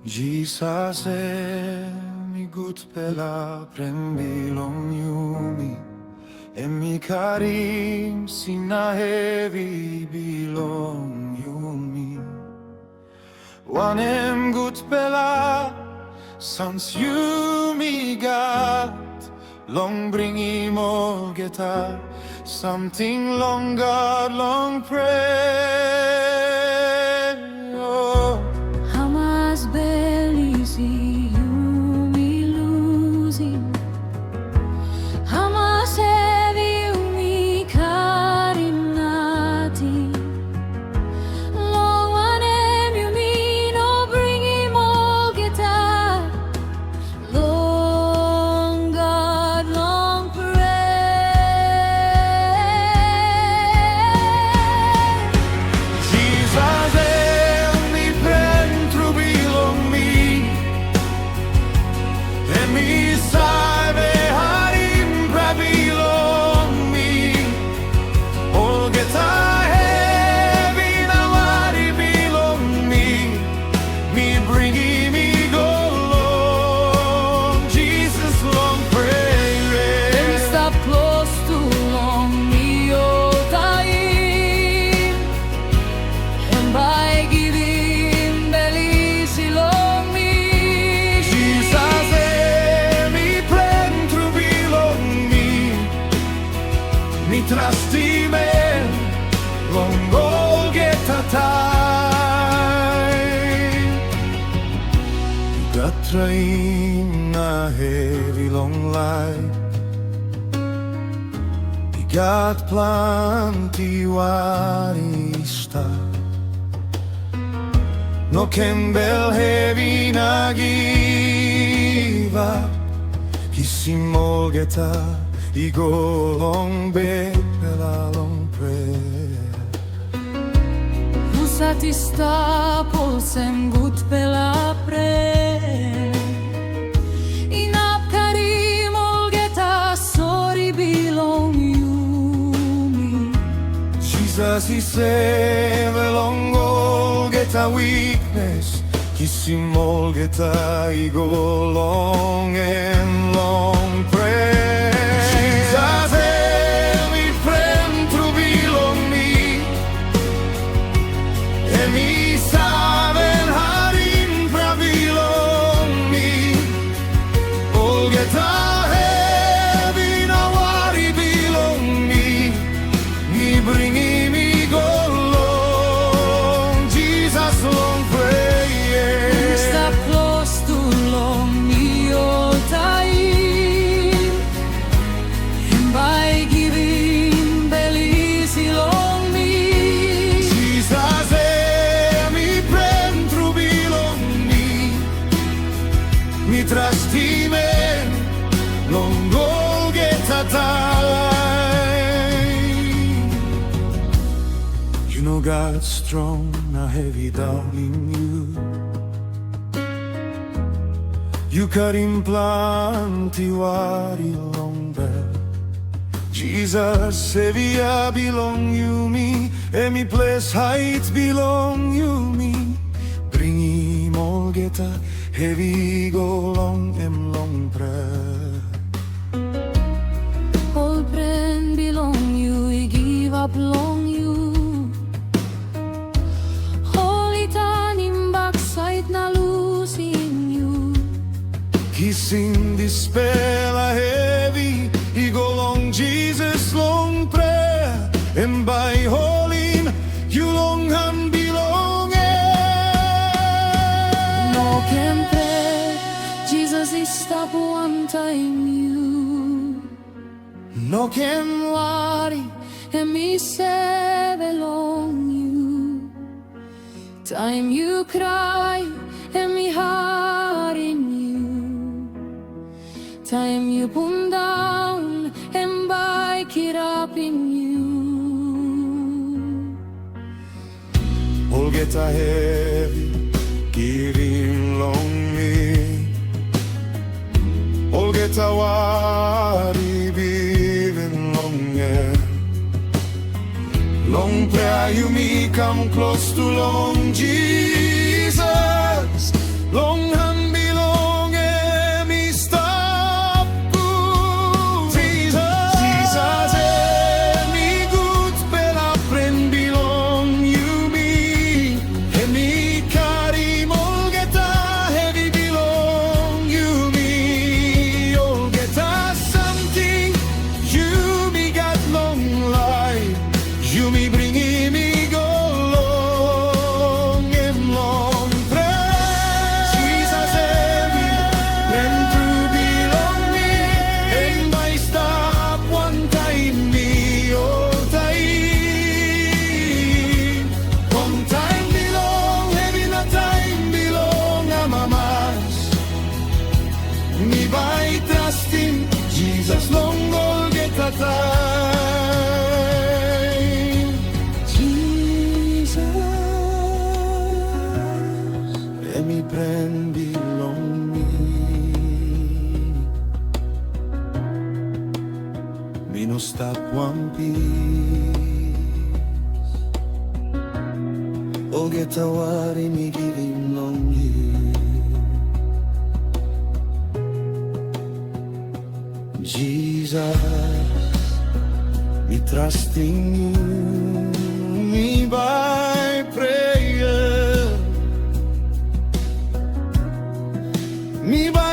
Jesus mi gut pela prembilom yumi Emi karim sina hevi bilom yumi Wanem gut pela sans yumi gat Long bring him all geta something long God long pray oh. Hamas belisi yumi losing Hamas heavy yumi karinati Long wanem yumi no bring him all geta Long God long pray Jesus mi pentru bilom mi E mi salve harim prabilom mi Olgeta heavy nawari bilom mi Mi bringi mi golong Jesus long pray Them stop close too long, me all time. And by giving bellies along me, Jesus mi pentru bilom mi Mi trastime long olgeta time Got train na heavy long life He got plenty warista No Campbell heavy na give up Kisimolgeta I go long bella long prayer usati sta polsem gut pela pre. Inap karim olgeta sorry belong you me. Jesus he save long olgeta weakness Kisimolgeta I go long and long prayer Jesus mi pentru bilom mi E mi saben harim prabilom mi Olgeta heavy nawari bilom mi Mi bringi mi golong Jesus long prayer Stop close too long, me all time. And by giving bellies along me, Jesus mi pentru bilom mi Mi trastime long olgeta time You know God's strong now heavy down in you You cut implanti vari long bell Jesus Sevilla belong you me E mi place heights belong you me Bring him all geta heavy go long em long prayer all friend belong you, I give up long you. Holy tanim backside na losing you. Kissing this spell a heavy He go long Jesus long prayer And by holding you long hand belong No can pray, Jesus is stop one time you. No can Worry, and me say belong you. Time you cry, and me heart in you. Time you pull down, and bike it up in you. all get a heavy give him long me All get a worry even longer Long prayer you me come close to long Jesus long by trusting Jesus long Golgotha time. Jesus, emi pren bilong mi. Minustap one peace. Golgotha wari mi giving long you. Jesus, me trusting you, me by prayer, me by